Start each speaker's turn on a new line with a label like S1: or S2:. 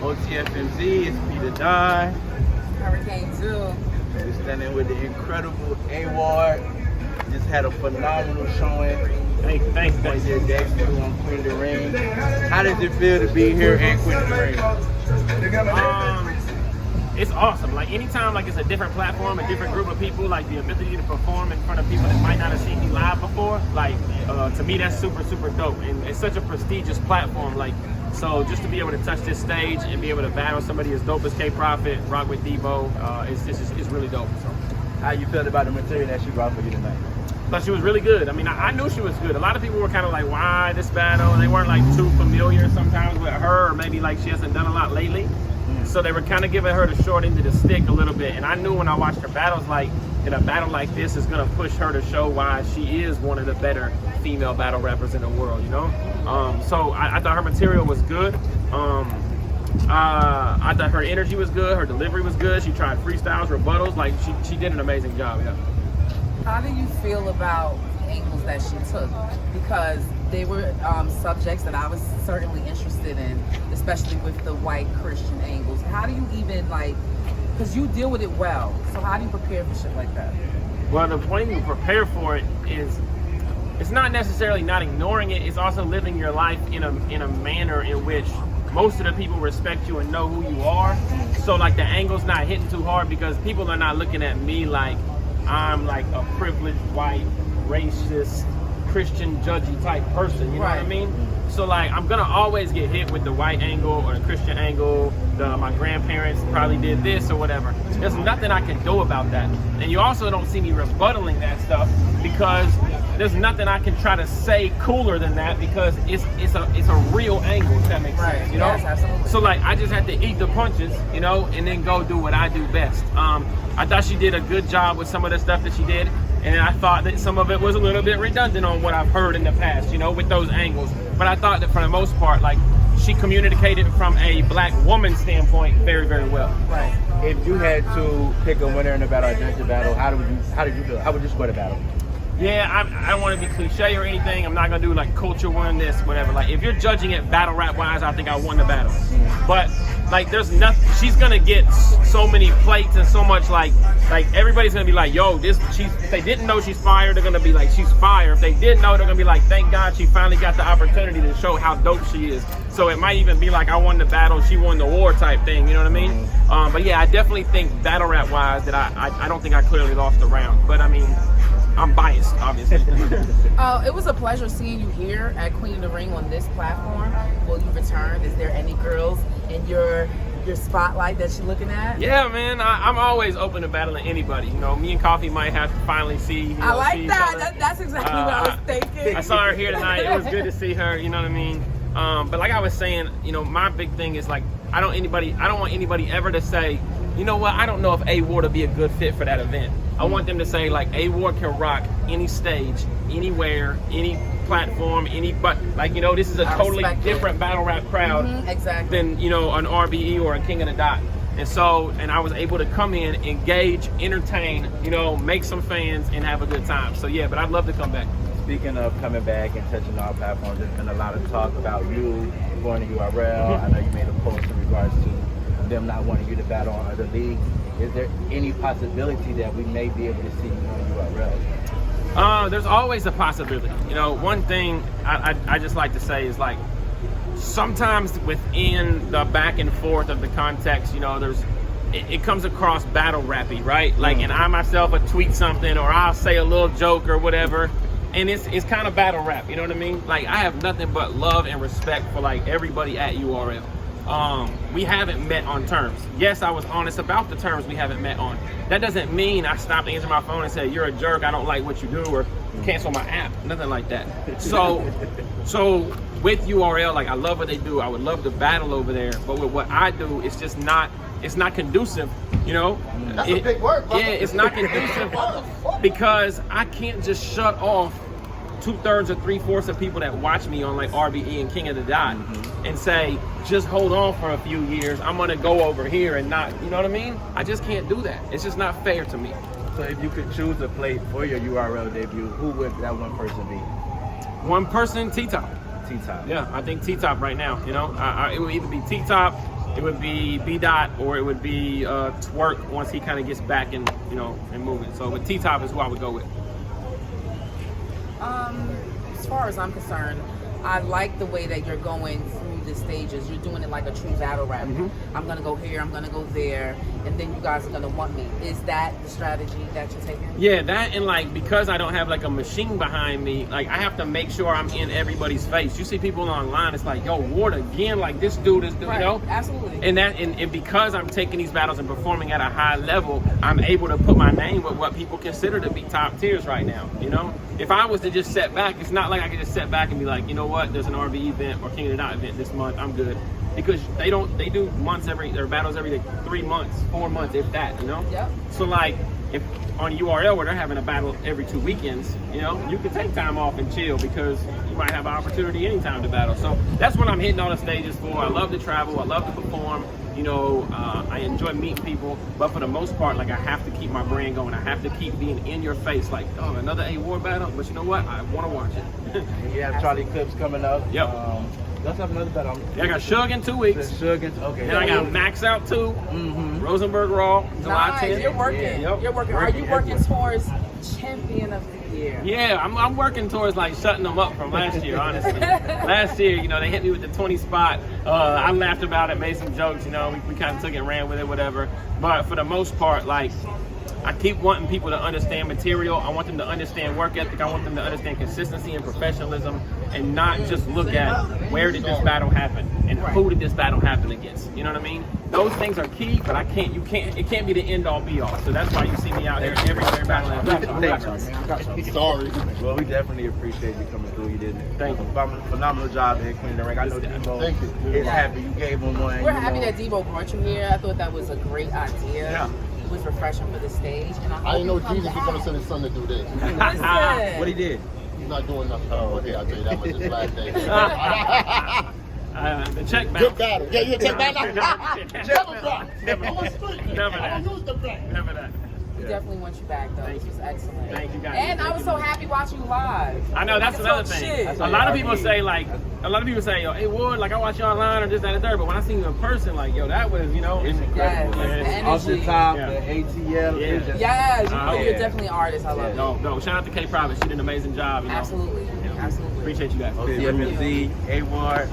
S1: OTFMZ, it's Peter Dye.
S2: Hurricane Zoo.
S1: We're standing with the incredible A-Ward. Just had a phenomenal showing.
S3: Thanks.
S1: On your debut on Queen of the Ring. How does it feel to be here in Queen of the Ring?
S3: It's awesome. Like anytime, like it's a different platform, a different group of people, like the ability to perform in front of people that might not have seen me live before. Like to me, that's super dope, and it's such a prestigious platform. Like so, just to be able to touch this stage and be able to battle somebody as dope as K-Profit, rock with Devo, it's really dope. So,
S1: how you felt about the material that she brought for you tonight?
S3: But she was really good. I mean, I knew she was good. A lot of people were kind of like, why this battle? And they weren't like too familiar sometimes with her, or maybe like she hasn't done a lot lately. So they were kind of giving her the short end of the stick a little bit. And I knew when I watched her battles, like in a battle like this is going to push her to show why she is one of the better female battle rappers in the world, you know? So I thought her material was good. I thought her energy was good. Her delivery was good. She tried freestyles, rebuttals. Like she did an amazing job, yeah.
S2: How do you feel about the angles that she took? Because they were subjects that I was certainly interested in, especially with the white Christian angles. How do you even because you deal with it well, so how do you prepare for shit like that?
S3: Well, the way you prepare for it is, it's not necessarily not ignoring it, it's also living your life in a manner in which most of the people respect you and know who you are. So like the angle's not hitting too hard because people are not looking at me like I'm like a privileged white racist Christian judgy type person, you know what I mean? So like I'm gonna always get hit with the white angle or the Christian angle, my grandparents probably did this or whatever. There's nothing I can do about that. And you also don't see me rebuttaling that stuff because there's nothing I can try to say cooler than that because it's a real angle, if that makes sense, you know?
S2: Yes, absolutely.
S3: So like I just had to eat the punches, you know, and then go do what I do best. I thought she did a good job with some of the stuff that she did, and I thought that some of it was a little bit redundant on what I've heard in the past, you know, with those angles. But I thought that for the most part, like, she communicated from a black woman standpoint very, very well.
S1: Right. If you had to pick a winner in the battle or judge the battle, how did you feel? How would you score the battle?
S3: Yeah, I don't want to be cliche or anything. I'm not going to do like culture won this, whatever. Like if you're judging it battle rap wise, I think I won the battle. But like there's nothing, she's going to get so many plates and so much like everybody's going to be like, yo, if they didn't know she's fire, they're going to be like, she's fire. If they did know, they're going to be like, thank God she finally got the opportunity to show how dope she is. So it might even be like, I won the battle, she won the war type thing, you know what I mean? But yeah, I definitely think battle rap wise that I don't think I clearly lost the round. But I mean, I'm biased, obviously.
S2: It was a pleasure seeing you here at Queen of the Ring on this platform. Will you return? Is there any girls in your spotlight that you're looking at?
S3: Yeah, man. I'm always open to battling anybody. You know, me and Coffee might have to finally see.
S2: I like that. That's exactly what I was thinking.
S3: I saw her here tonight. It was good to see her. You know what I mean? But like I was saying, you know, my big thing is like I don't want anybody ever to say, you know what? I don't know if A-Ward would be a good fit for that event. I want them to say like A-Ward can rock any stage, anywhere, any platform, but like, you know, this is a totally different battle rap crowd than, you know, an RBE or a King of the Dot. And so, and I was able to come in, engage, entertain, you know, make some fans and have a good time. So yeah, but I'd love to come back.
S1: Speaking of coming back and touching all platforms, there's been a lot of talk about you going to URL. I know you made a post in regards to them not wanting you to battle on other leagues. Is there any possibility that we may be able to see you on URL?
S3: There's always a possibility. You know, one thing I just like to say is like, sometimes within the back and forth of the context, you know, it comes across battle rappy, right? Like, and I myself would tweet something or I'll say a little joke or whatever, and it's kind of battle rap, you know what I mean? Like, I have nothing but love and respect for like everybody at URL. We haven't met on terms. Yes, I was honest about the terms we haven't met on. That doesn't mean I stopped answering my phone and said, you're a jerk, I don't like what you do, or cancel my app, nothing like that. So with URL, like I love what they do. I would love to battle over there, but with what I do, it's just not, it's not conducive, you know?
S4: That's a big word, brother.
S3: Yeah, it's not conducive because I can't just shut off 2/3 or 3/4 of people that watch me on like RBE and King of the Dot and say, just hold on for a few years, I'm gonna go over here and not, you know what I mean? I just can't do that. It's just not fair to me.
S1: So if you could choose a plate for your URL debut, who would that one person be?
S3: One person, T-Top.
S1: T-Top.
S3: Yeah, I think T-Top right now, you know? It would either be T-Top it would be B Dot, or it would be Twerk once he kind of gets back and and moving. So with T Top is who I would go with.
S2: As far as I'm concerned, I like the way that you're going through the stages. You're doing it like a true battle rapper.
S3: Mm-hmm.
S2: I'm gonna go here, I'm gonna go there, and then you guys are gonna want me. Is that the strategy that you're taking?
S3: Yeah, that, and like, because I don't have like a machine behind me, like I have to make sure I'm in everybody's face. You see people online, it's like, yo, Ward again, like this dude is,
S2: Right,
S3: you know?
S2: absolutely.
S3: And because I'm taking these battles and performing at a high level, I'm able to put my name with what people consider to be top tiers right now, you know? If I was to just set back, it's not like I could just set back and be like, you know what, there's an RB event or King of the Dot event this month, I'm good. Because they do their battles every 3 months, 4 months, if that, you know?
S2: Yep.
S3: So like, if on URL where they're having a battle every 2 weekends, you can take time off and chill because you might have an opportunity anytime to battle. So that's what I'm hitting all the stages for. I love to travel, I love to perform, I enjoy meeting people, but for the most part, like I have to keep my brand going. I have to keep being in your face, like, oh, another A-Ward battle, but you know what? I want to watch it.
S1: And you have Charlie Clips coming up.
S3: Yep.
S1: Let's have another battle.
S3: Yeah, I got Suge in 2 weeks.
S1: Suge, okay.
S3: Then I got Max out too. Rosenberg Raw, July 10th.
S2: Nice. You're working.
S3: Yep.
S2: You're working. Are you working towards champion of the year?
S3: Yeah, I'm working towards like shutting them up from last year, honestly. Last year, they hit me with the 20 spot. I laughed about it, made some jokes, we kind of took it and ran with it, whatever. But for the most part, like, I keep wanting people to understand material. I want them to understand work ethic. I want them to understand consistency and professionalism, and not just look at where did this battle happen and who did this battle happen against. You know what I mean? Those things are key, but it can't be the end all be all. So that's why you see me out here every battle.
S1: Sorry. Well, we definitely appreciate you coming through. You did a phenomenal job at Queen of the Ring. I know Debo is happy you gave him one.
S2: We're happy that Debo brought you here. I thought that was a great idea.
S3: Yeah.
S2: It was refreshing for the stage. And
S4: I didn't know Jesus was going to send his son to do this.
S2: Listen.
S1: What he did?
S4: He's not doing nothing. Okay, I'll tell you that was his last day.
S3: The check back.
S4: Good battle. Yeah, you take that now.
S3: Never that.
S2: We definitely want you back, though. This was excellent.
S3: Thank you, guys.
S2: And I was so happy watching you live.
S3: I know, that's another thing. A lot of people say, yo, hey, Ward, like, I watch you online or this, that, and third, but when I see you in person, like, yo, that was,
S1: It's incredible.
S2: Yes.
S1: Off the top,
S3: Yeah.
S1: the ATL.
S3: Yeah.
S1: It's just,
S2: Yes, you're definitely an artist. I love it.
S3: No, shout out to K Private. She did an amazing job,
S2: Absolutely. Absolutely.
S3: Appreciate you guys.
S1: OTFMZ, A-Ward.